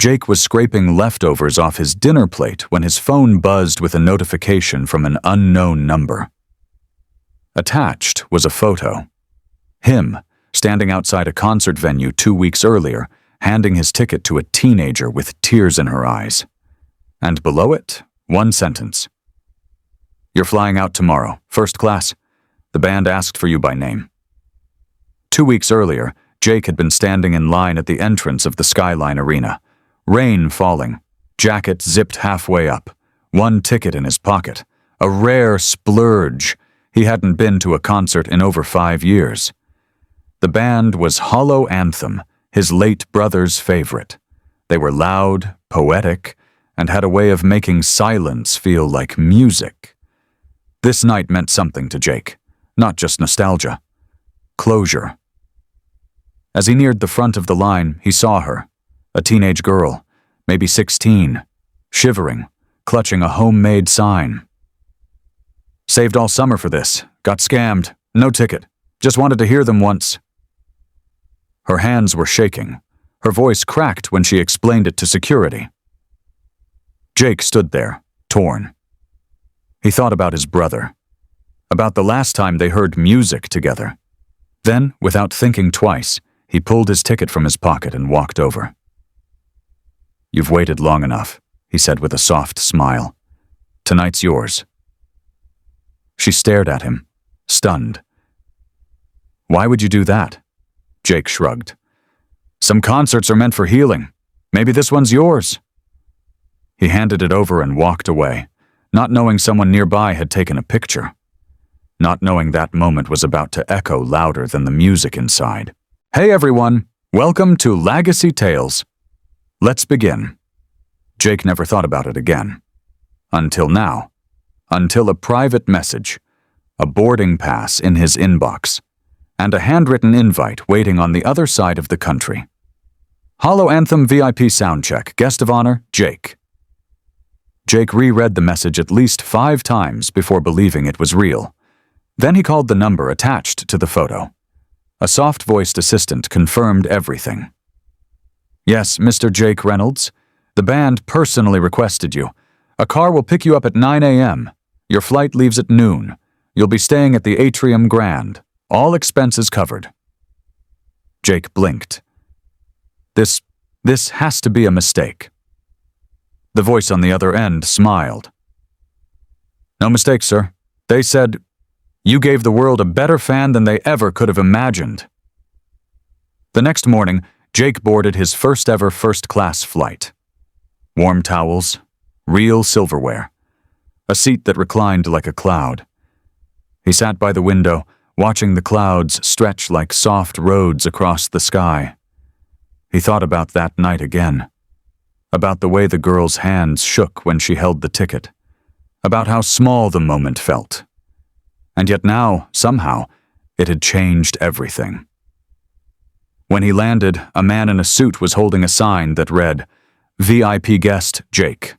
Jake was scraping leftovers off his dinner plate when his phone buzzed with a notification from an unknown number. Attached was a photo. Him, standing outside a concert venue 2 weeks earlier, handing his ticket to a teenager with tears in her eyes. And below it, one sentence. "You're flying out tomorrow, first class. The band asked for you by name." 2 weeks earlier, Jake had been standing in line at the entrance of the Skyline Arena. Rain falling, jacket zipped halfway up, one ticket in his pocket, a rare splurge. He hadn't been to a concert in over 5 years. The band was Hollow Anthem, his late brother's favorite. They were loud, poetic, and had a way of making silence feel like music. This night meant something to Jake, not just nostalgia. Closure. As he neared the front of the line, he saw her, a teenage girl, maybe 16, shivering, clutching a homemade sign. "Saved all summer for this. Got scammed. No ticket. Just wanted to hear them once." Her hands were shaking. Her voice cracked when she explained it to security. Jake stood there, torn. He thought about his brother, about the last time they heard music together. Then, without thinking twice, he pulled his ticket from his pocket and walked over. "You've waited long enough," he said with a soft smile. "Tonight's yours." She stared at him, stunned. "Why would you do that?" Jake shrugged. "Some concerts are meant for healing. Maybe this one's yours." He handed it over and walked away, not knowing someone nearby had taken a picture, not knowing that moment was about to echo louder than the music inside. "Hey everyone, welcome to Legacy Tales. Let's begin." Jake never thought about it again. Until now. Until a private message, a boarding pass in his inbox, and a handwritten invite waiting on the other side of the country. "Hollow Anthem VIP soundcheck, guest of honor, Jake." Jake reread the message at least 5 times before believing it was real. Then he called the number attached to the photo. A soft-voiced assistant confirmed everything. "Yes, Mr. Jake Reynolds. The band personally requested you. A car will pick you up at 9 a.m. Your flight leaves at noon. You'll be staying at the Atrium Grand. All expenses covered." Jake blinked. This has to be a mistake." The voice on the other end smiled. "No mistake, sir. They said, you gave the world a better fan than they ever could have imagined." The next morning, Jake boarded his first ever first-class flight. Warm towels, real silverware, a seat that reclined like a cloud. He sat by the window, watching the clouds stretch like soft roads across the sky. He thought about that night again, about the way the girl's hands shook when she held the ticket, about how small the moment felt. And yet now, somehow, it had changed everything. When he landed, a man in a suit was holding a sign that read, "VIP guest, Jake."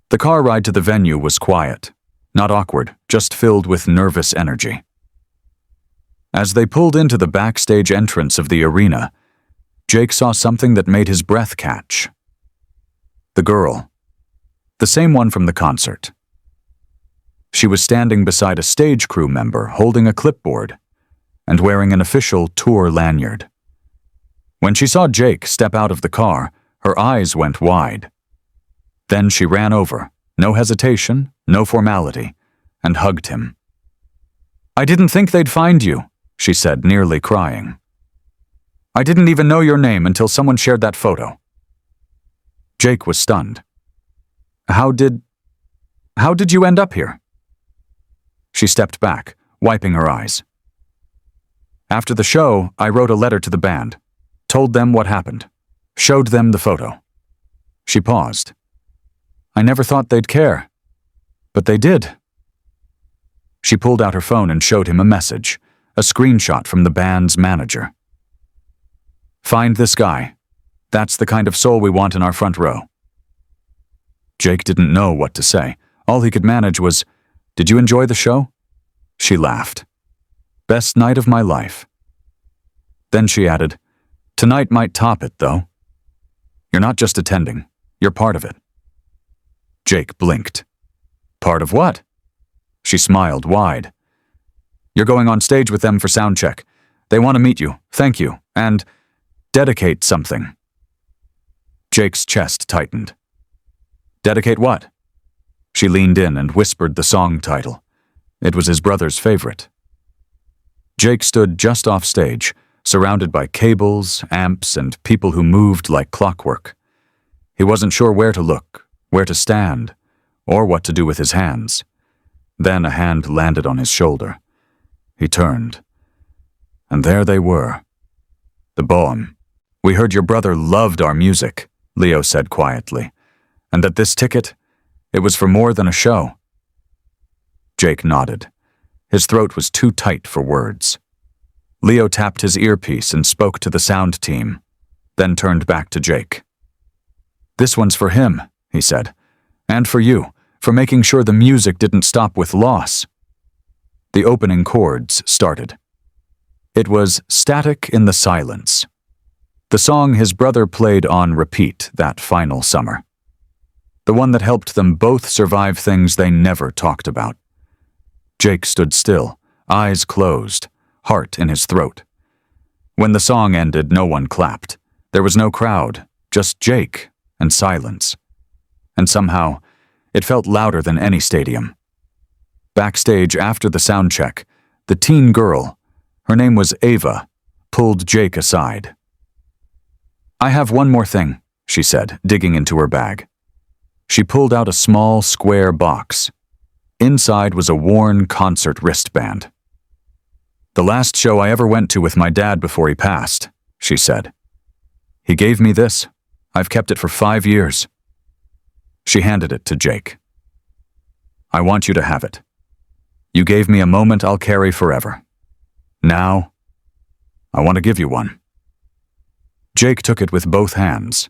The car ride to the venue was quiet, not awkward, just filled with nervous energy. As they pulled into the backstage entrance of the arena, Jake saw something that made his breath catch. The girl. The same one from the concert. She was standing beside a stage crew member holding a clipboard and wearing an official tour lanyard. When she saw Jake step out of the car, her eyes went wide. Then she ran over, no hesitation, no formality, and hugged him. "I didn't think they'd find you," she said, nearly crying. "I didn't even know your name until someone shared that photo." Jake was stunned. How did you end up here?" She stepped back, wiping her eyes. "After the show, I wrote a letter to the band, told them what happened, showed them the photo." She paused. "I never thought they'd care, but they did." She pulled out her phone and showed him a message, a screenshot from the band's manager. "Find this guy. That's the kind of soul we want in our front row." Jake didn't know what to say. All he could manage was, "Did you enjoy the show?" She laughed. "Best night of my life." Then she added, "Tonight might top it, though." "You're You're not just attending. You're part of it. Jake blinked. Part of what? She smiled wide. You're going on stage with them for sound check. They want to meet you, thank you, and dedicate something. Jake's chest tightened. Dedicate what? She leaned in and whispered the song title. It was his brother's favorite. Jake stood just off stage, surrounded by cables, amps, and people who moved like clockwork. He wasn't sure where to look, where to stand, or what to do with his hands. Then a hand landed on his shoulder. He turned. And there they were. The Bohem. We heard your brother loved our music, Leo said quietly, and that this ticket, it was for more than a show. Jake nodded. His throat was too tight for words. Leo tapped his earpiece and spoke to the sound team, then turned back to Jake. This one's for him, he said, and for you, for making sure the music didn't stop with loss. The opening chords started. It was Static in the Silence, the song his brother played on repeat that final summer. The one that helped them both survive things they never talked about. Jake stood still, eyes closed, heart in his throat. When the song ended, no one clapped. There was no crowd, just Jake and silence. And somehow, it felt louder than any stadium. Backstage after the sound check, the teen girl, her name was Ava, pulled Jake aside. I have one more thing, she said, digging into her bag. She pulled out a small, square box. Inside was a worn concert wristband. The last show I ever went to with my dad before he passed, she said. He gave me this. I've kept it for 5 years. She handed it to Jake. I want you to have it. You gave me a moment I'll carry forever. Now, I want to give you one. Jake took it with both hands,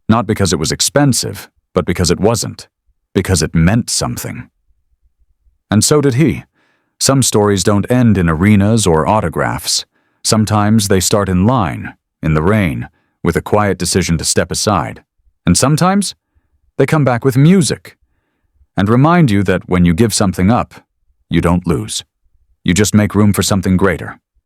not because it was expensive, but because it wasn't, because it meant something. And so did he. Some stories don't end in arenas or autographs. Sometimes they start in line, in the rain, with a quiet decision to step aside. And sometimes they come back with music and remind you that when you give something up, you don't lose. You just make room for something greater.